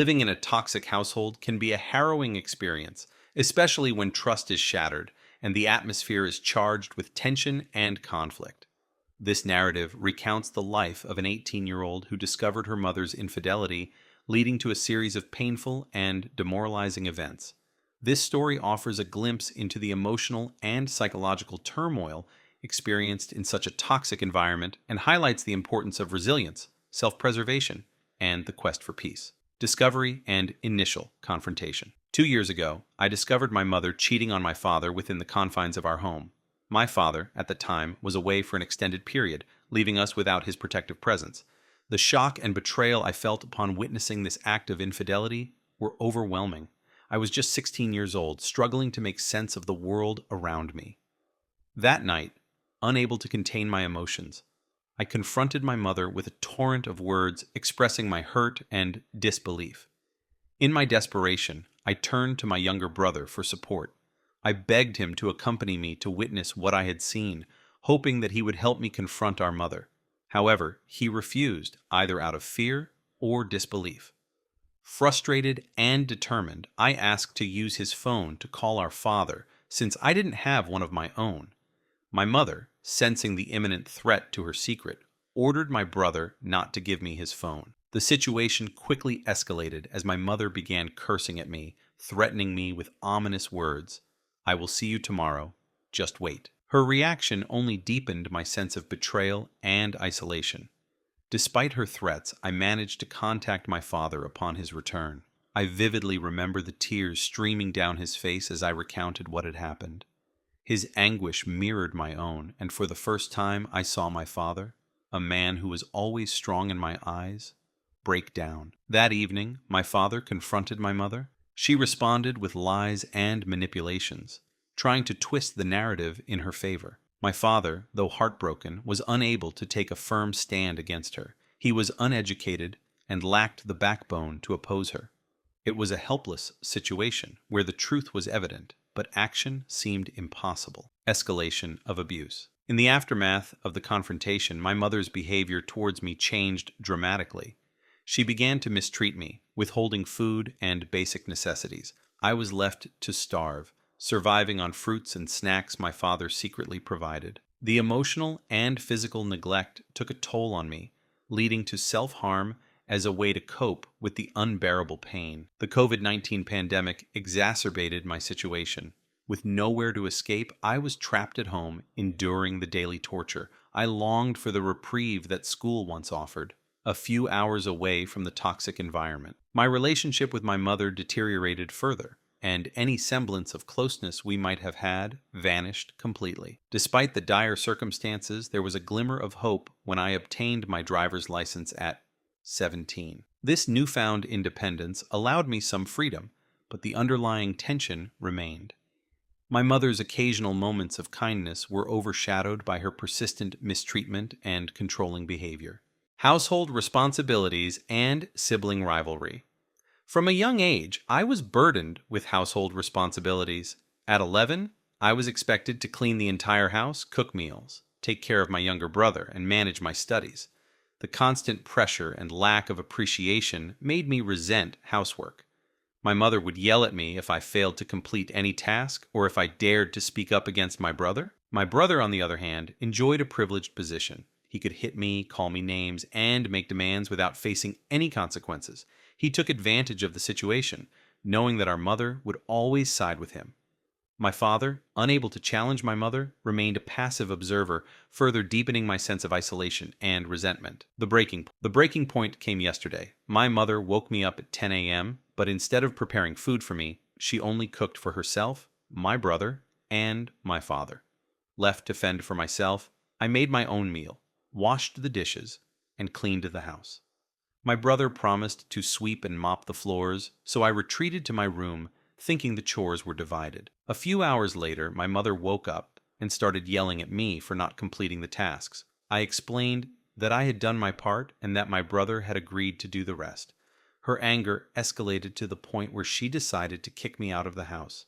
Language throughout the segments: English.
Living in a toxic household can be a harrowing experience, especially when trust is shattered and the atmosphere is charged with tension and conflict. This narrative recounts the life of an 18-year-old who discovered her mother's infidelity, leading to a series of painful and demoralizing events. This story offers a glimpse into the emotional and psychological turmoil experienced in such a toxic environment and highlights the importance of resilience, self-preservation, and the quest for peace. Discovery and initial confrontation. 2 years ago, I discovered my mother cheating on my father within the confines of our home. My father, at the time, was away for an extended period, leaving us without his protective presence. The shock and betrayal I felt upon witnessing this act of infidelity were overwhelming. I was just 16 years old, struggling to make sense of the world around me. That night, unable to contain my emotions, I confronted my mother with a torrent of words expressing my hurt and disbelief. In my desperation, I turned to my younger brother for support. I begged him to accompany me to witness what I had seen, hoping that he would help me confront our mother. However, he refused, either out of fear or disbelief. Frustrated and determined, I asked to use his phone to call our father, since I didn't have one of my own. My mother, sensing the imminent threat to her secret, ordered my brother not to give me his phone. The situation quickly escalated as my mother began cursing at me, threatening me with ominous words. "I will see you tomorrow. Just wait." Her reaction only deepened my sense of betrayal and isolation. Despite her threats, I managed to contact my father upon his return. I vividly remember the tears streaming down his face as I recounted what had happened. His anguish mirrored my own, and for the first time I saw my father, a man who was always strong in my eyes, break down. That evening, my father confronted my mother. She responded with lies and manipulations, trying to twist the narrative in her favor. My father, though heartbroken, was unable to take a firm stand against her. He was uneducated and lacked the backbone to oppose her. It was a helpless situation where the truth was evident, but action seemed impossible. Escalation of abuse. In the aftermath of the confrontation, my mother's behavior towards me changed dramatically. She began to mistreat me, withholding food and basic necessities. I was left to starve, surviving on fruits and snacks my father secretly provided. The emotional and physical neglect took a toll on me, leading to self-harm as a way to cope with the unbearable pain. The COVID-19 pandemic exacerbated my situation. With nowhere to escape, I was trapped at home, enduring the daily torture. I longed for the reprieve that school once offered, a few hours away from the toxic environment. My relationship with my mother deteriorated further, and any semblance of closeness we might have had vanished completely. Despite the dire circumstances, there was a glimmer of hope when I obtained my driver's license at 17. This newfound independence allowed me some freedom, but the underlying tension remained. My mother's occasional moments of kindness were overshadowed by her persistent mistreatment and controlling behavior. Household responsibilities and sibling rivalry. From a young age, I was burdened with household responsibilities. At 11, I was expected to clean the entire house, cook meals, take care of my younger brother, and manage my studies. The constant pressure and lack of appreciation made me resent housework. My mother would yell at me if I failed to complete any task or if I dared to speak up against my brother. My brother, on the other hand, enjoyed a privileged position. He could hit me, call me names, and make demands without facing any consequences. He took advantage of the situation, knowing that our mother would always side with him. My father, unable to challenge my mother, remained a passive observer, further deepening my sense of isolation and resentment. The breaking point came yesterday. My mother woke me up at 10 a.m., but instead of preparing food for me, she only cooked for herself, my brother, and my father. Left to fend for myself, I made my own meal, washed the dishes, and cleaned the house. My brother promised to sweep and mop the floors, so I retreated to my room, thinking the chores were divided. A few hours later, my mother woke up and started yelling at me for not completing the tasks. I explained that I had done my part and that my brother had agreed to do the rest. Her anger escalated to the point where she decided to kick me out of the house.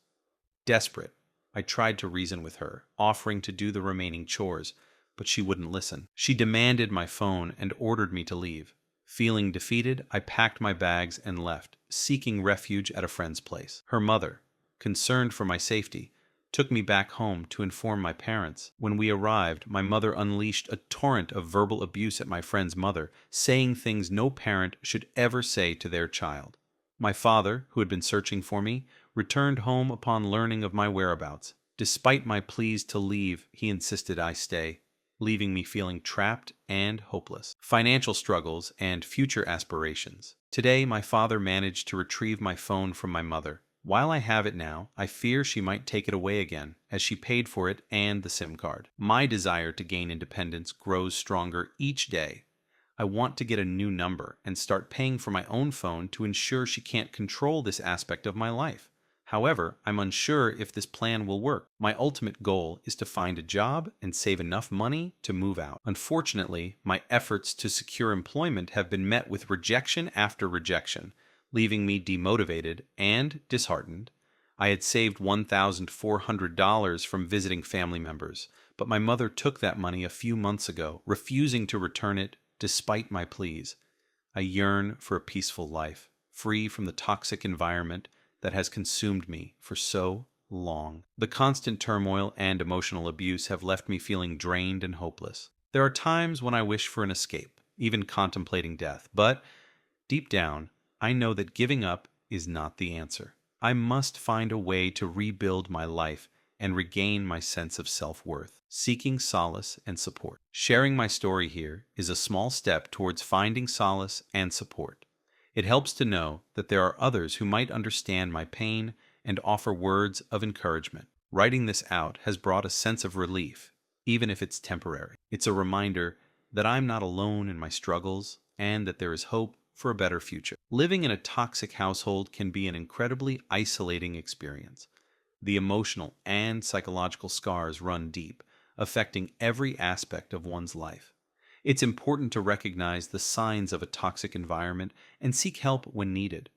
Desperate, I tried to reason with her, offering to do the remaining chores, but she wouldn't listen. She demanded my phone and ordered me to leave. Feeling defeated, I packed my bags and left, seeking refuge at a friend's place. Her mother, concerned for my safety, took me back home to inform my parents. When we arrived, my mother unleashed a torrent of verbal abuse at my friend's mother, saying things no parent should ever say to their child. My father, who had been searching for me, returned home upon learning of my whereabouts. Despite my pleas to leave, he insisted I stay, leaving me feeling trapped and hopeless. Financial struggles and future aspirations. Today, my father managed to retrieve my phone from my mother. While I have it now, I fear she might take it away again, as she paid for it and the SIM card. My desire to gain independence grows stronger each day. I want to get a new number and start paying for my own phone to ensure she can't control this aspect of my life. However, I'm unsure if this plan will work. My ultimate goal is to find a job and save enough money to move out. Unfortunately, my efforts to secure employment have been met with rejection after rejection, leaving me demotivated and disheartened. I had saved $1,400 from visiting family members, but my mother took that money a few months ago, refusing to return it despite my pleas. I yearn for a peaceful life, free from the toxic environment that has consumed me for so long. The constant turmoil and emotional abuse have left me feeling drained and hopeless. There are times when I wish for an escape, even contemplating death, but deep down, I know that giving up is not the answer. I must find a way to rebuild my life and regain my sense of self-worth, seeking solace and support. Sharing my story here is a small step towards finding solace and support. It helps to know that there are others who might understand my pain and offer words of encouragement. Writing this out has brought a sense of relief, even if it's temporary. It's a reminder that I'm not alone in my struggles and that there is hope for a better future. Living in a toxic household can be an incredibly isolating experience. The emotional and psychological scars run deep, affecting every aspect of one's life. It's important to recognize the signs of a toxic environment and seek help when needed.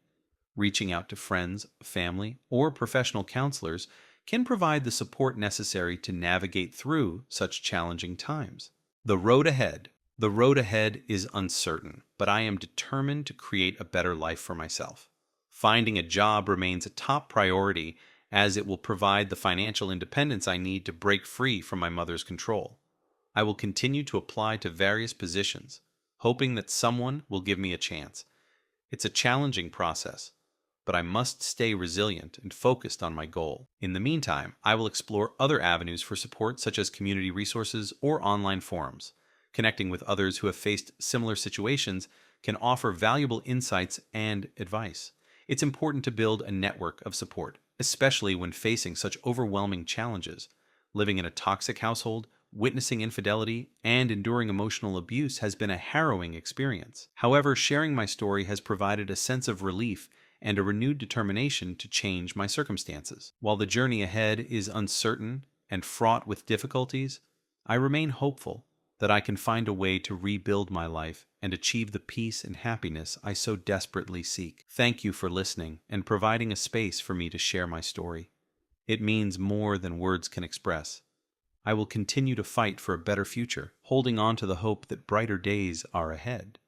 Reaching out to friends, family, or professional counselors can provide the support necessary to navigate through such challenging times. The road ahead. The road ahead is uncertain, but I am determined to create a better life for myself. Finding a job remains a top priority as it will provide the financial independence I need to break free from my mother's control. I will continue to apply to various positions, hoping that someone will give me a chance. It's a challenging process, but I must stay resilient and focused on my goal. In the meantime, I will explore other avenues for support such as community resources or online forums. Connecting with others who have faced similar situations can offer valuable insights and advice. It's important to build a network of support, especially when facing such overwhelming challenges. Living in a toxic household, witnessing infidelity, and enduring emotional abuse has been a harrowing experience. However, sharing my story has provided a sense of relief and a renewed determination to change my circumstances. While the journey ahead is uncertain and fraught with difficulties, I remain hopeful that I can find a way to rebuild my life and achieve the peace and happiness I so desperately seek. Thank you for listening and providing a space for me to share my story. It means more than words can express. I will continue to fight for a better future, holding on to the hope that brighter days are ahead.